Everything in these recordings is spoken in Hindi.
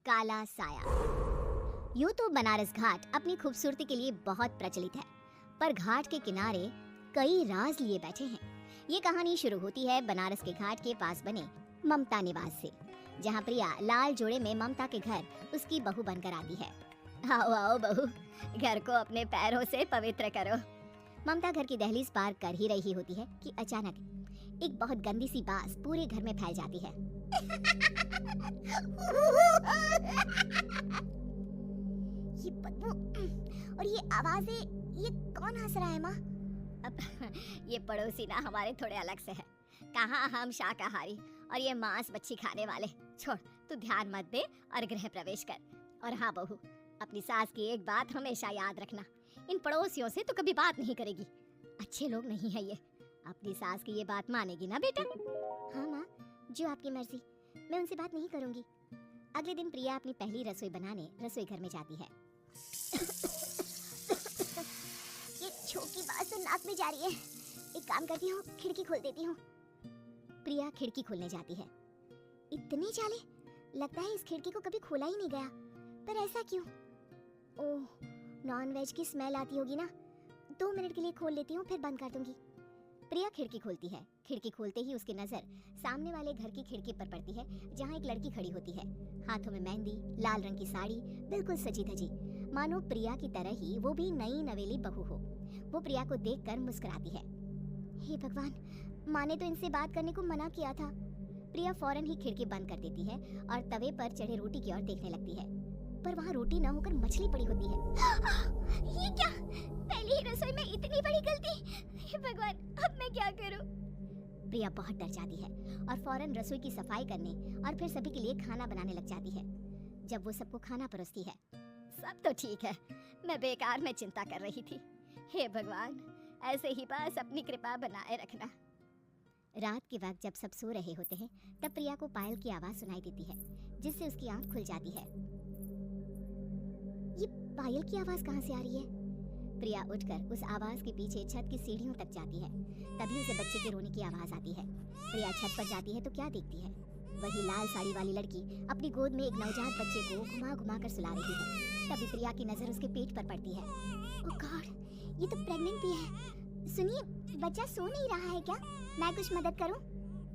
काला साया। यूं तो बनारस घाट अपनी खूबसूरती के लिए बहुत प्रचलित है, पर घाट के किनारे कई राज लिए बैठे हैं। ये कहानी शुरू होती है बनारस के घाट के पास बने ममता निवास से, जहाँ प्रिया लाल जोड़े में ममता के घर उसकी बहू बनकर आती है। आओ आओ बहू, घर को अपने पैरों से पवित्र करो। ममता घर की दहलीज पार कर ही रही होती है कि अचानक एक बहुत गंदी सी बास पूरे घर में फैल जाती है। ये बदबू और ये आवाजें, ये कौन हंस रहा है माँ? अब ये पड़ोसी ना हमारे थोड़े अलग से है। कहाँ हम शाकाहारी और ये मांस मच्छी खाने वाले। छोड़, तू ध्यान मत दे और गृह प्रवेश कर। और हाँ बहू, अपनी सास की एक बात हमेशा याद रखना, इन पड़ोसियों से तो कभी बात नहीं करेगी। अच्छे लोग नहीं है ये। अपनी सास की ये बात मानेगी ना बेटा? हाँ माँ, जो आपकी मर्जी, मैं उनसे बात नहीं करूंगी। अगले दिन प्रिया अपनी पहली रसोई बनाने रसोई घर में जाती है। ये छोकी बात तो नाक में जा रही है। एक काम करती हूँ, खिड़की खोल देती हूँ। प्रिया खिड़की खोलने जाती है। इतने जाले, लगता है इस खिड़की को कभी खोला ही नहीं गया। पर ऐसा क्यों? ओह, नॉन वेज की स्मेल आती होगी ना। 2 मिनट के लिए खोल लेती हूँ, फिर बंद कर दूंगी। प्रिया खिड़की खोलती है। खिड़की खोलते ही उसकी नजर सामने वाले घर की खिड़की पर पड़ती है, जहाँ एक लड़की खड़ी होती है। हाथों में मेहंदी, लाल रंग की साड़ी, बिल्कुल सजी धजी, मानो प्रिया की तरह ही वो भी नई नवेली बहू हो। वो प्रिया को देखकर मुस्कुराती है। हे भगवान, माँ ने तो इनसे बात करने को मना किया था। प्रिया फौरन ही खिड़की बंद कर देती है और तवे पर चढ़े रोटी की ओर देखने लगती है, पर वहाँ रोटी न होकर मछली पड़ी होती है। ये क्या? पहली ही रसोई में इतनी बड़ी गलती! हे भगवान, अब मैं क्या करूं? प्रिया बहुत डर जाती है और फौरन रसोई की सफाई करने और फिर सभी के लिए खाना बनाने लग जाती है। जब वो सबको खाना परोसती है, सब तो ठीक है, मैं बेकार में चिंता कर रही थी। हे भगवान, ऐसे ही बस अपनी कृपा बनाए रखना। रात के वक्त जब सब सो रहे होते हैं, तब प्रिया को पायल की आवाज सुनाई देती है, जिससे उसकी आंख खुल जाती है। ये पायल की आवाज कहाँ से आ रही है? प्रिया उठकर उस आवाज के पीछे छत की सीढ़ियों तक जाती है। तभी उसे बच्चे के रोने की आवाज आती है। प्रिया छत पर जाती है तो क्या देखती है? वही लाल साड़ी वाली लड़की अपनी गोद में एक नवजात बच्चे को घुमा घुमा कर सुला रही है। तभी प्रिया की नजर उसके पेट पर पड़ती है। ओह गॉड, ये तो प्रेग्नेंट भी है। सुनिए, बच्चा सो नहीं रहा है क्या? मैं कुछ मदद करूं?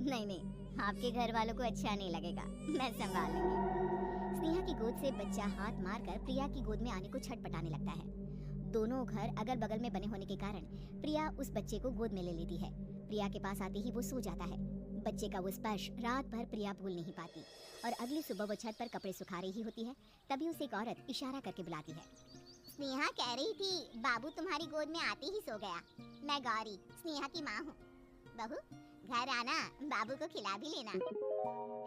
नहीं, आपके घर वालों को अच्छा नहीं लगेगा, मैं संभाल लूंगी। स्नेहा की गोद से बच्चा हाथ मारकर प्रिया की गोद में आने को छटपटाने लगता है। दोनों घर अगल बगल में बने होने के कारण प्रिया उस बच्चे को गोद में ले लेती है। प्रिया के पास आते ही वो सो जाता है। बच्चे का वो स्पर्श रात भर प्रिया भूल नहीं पाती और अगली सुबह वो छत पर कपड़े सुखा रही होती है। तभी उसे एक औरत इशारा करके बुलाती है। स्नेहा कह रही थी बाबू तुम्हारी गोद में आते ही सो गया। मैं गौरी, स्नेहा की माँ हूँ। बहू, घर आना, बाबू को खिला भी लेना।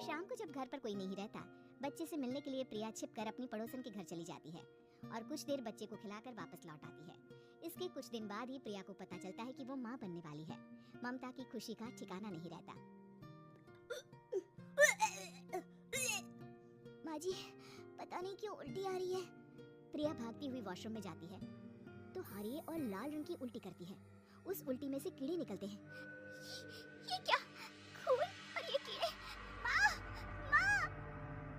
शाम को जब घर पर कोई नहीं रहता, बच्चे से मिलने के लिए प्रिया छिपकर अपनी पड़ोसन के घर चली जाती है और कुछ देर बच्चे को खिलाकर वापस लौट आती है। इसके कुछ दिन बाद ही प्रिया को पता चलता है कि वो माँ बनने वाली है। ममता की खुशी का ठिकाना नहीं रहता। माँ जी, पता नहीं क्यों उल्टी आ रही है। प्रिया भागती हुई वॉशरूम में जाती है तो हरे और लाल रंग की उल्टी करती है। उस उल्टी में से कीड़े निकलते हैं। ये क्या? खून और ये कीड़े! माँ! माँ!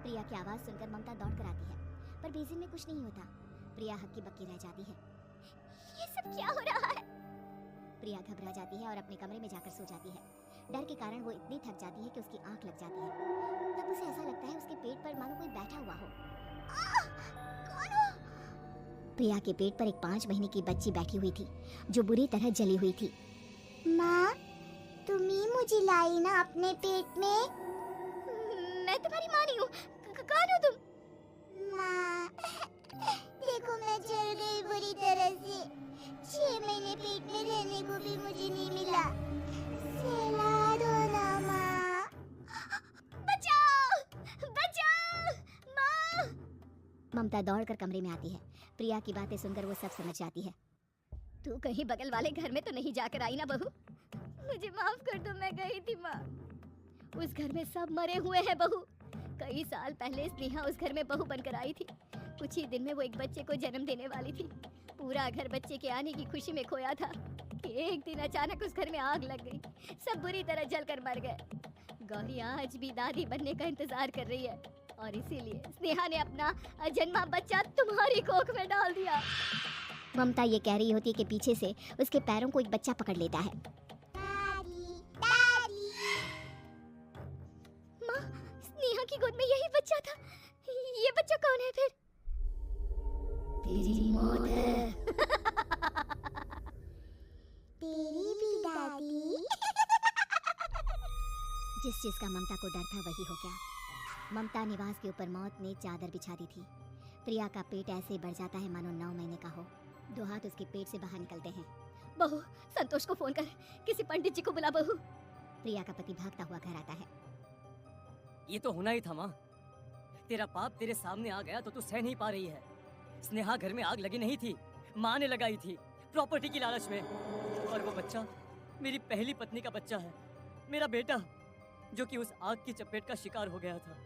प्रिया की आवाज सुनकर ममता दौड़कर आती है, पर बेसिन में कुछ नहीं होता। प्रिया हक्की बक्की रह जाती है। ये सब क्या हो रहा है? प्रिया घबरा जाती है और अपने कमरे में जाकर सो जाती है। डर के कारण वो इतनी थक जाती है कि उसकी आंख लग जाती है। तब उसे ऐसा लगता है उसके पेट पर मानो कोई बैठा हुआ हो। कौन हो? प्रिया के पेट पर एक 5 महीने की बच्ची बैठी हुई थी, जो बुरी तरह जली हुई थी। माँ, तुम ही मुझे लाई ना अपने पेट में? मैं तुम्हारी माँ नहीं हूँ। कौन हो तुम? माँ, देखो मैं जल गई बुरी तरह से। 6 महीने पेट में रहने को भी मुझे नहीं मिला। सहला दो ना माँ। बचाओ! बचाओ! माँ! ममता दौड़कर कमरे में आती है। प्रिया की बातें सुनकर वो सब समझ जाती है। तू कहीं बगल वाले घर में तो नहीं जाकर आई ना बहू? मुझे माफ कर दो, मैं गई थी माँ। उस घर में सब मरे हुए हैं बहू। कई साल पहले स्नेहा उस घर में बहू बनकर आई थी। कुछ ही दिन में वो एक बच्चे को जन्म देने वाली थी। पूरा घर बच्चे के आने की खुशी में खोया था कि एक दिन अचानक उस घर में आग लग गई। सब बुरी तरह जलकर मर गए। गौरी आज भी दादी बनने का इंतजार कर रही है। और इसीलिए स्नेहा ने अपना अजन्मा बच्चा तुम्हारी कोख में डाल दिया। ममता ये कह रही होती है कि पीछे से उसके पैरों को एक बच्चा पकड़ लेता है। माँ, स्नेहा की गोद में यही बच्चा था। ये बच्चा कौन है फिर? तेरी मौत है। तेरी भी दादी। जिस चीज का ममता को डर था वही हो गया। ममता निवास के ऊपर मौत ने चादर बिछा दी थी। प्रिया का पेट ऐसे बढ़ जाता है मानो 9 महीने का हो। 2 हाथ उसके पेट से बाहर निकलते हैं। बहू, संतोष को फोन कर, किसी पंडित जी को बुला बहू। प्रिया का पति भागता हुआ घर आता है। ये तो होना ही था माँ। तेरा पाप तेरे सामने आ गया तो तू सह नहीं पा रही है। स्नेहा घर में आग लगी नहीं थी, माँ ने लगाई थी, प्रॉपर्टी की लालच में। और वो बच्चा मेरी पहली पत्नी का बच्चा है, मेरा बेटा, जो कि उस आग की चपेट का शिकार हो गया था।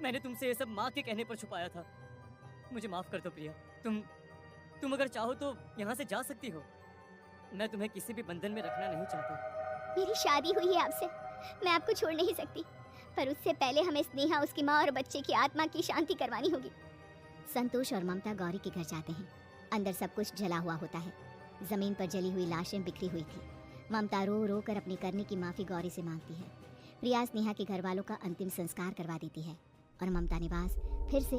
मैंने तुमसे ये सब माँ के कहने पर छुपाया था। मुझे माफ कर दो प्रिया। तुम अगर चाहो तो यहाँ से जा सकती हो। मैं तुम्हें किसी भी बंधन में रखना नहीं चाहता। मेरी शादी हुई है आपसे, मैं आपको छोड़ नहीं सकती, पर उससे पहले हमें स्नेहा, उसकी माँ और बच्चे की आत्मा की शांति करवानी होगी। संतोष और ममता गौरी के घर जाते हैं। अंदर सब कुछ जला हुआ होता है। जमीन पर जली हुई लाशें बिखरी हुई थी। ममता रो रो कर अपने करने की माफी गौरी से मांगती है। प्रिया स्नेहा के घर वालों का अंतिम संस्कार करवा देती है और ममता निवास फिर से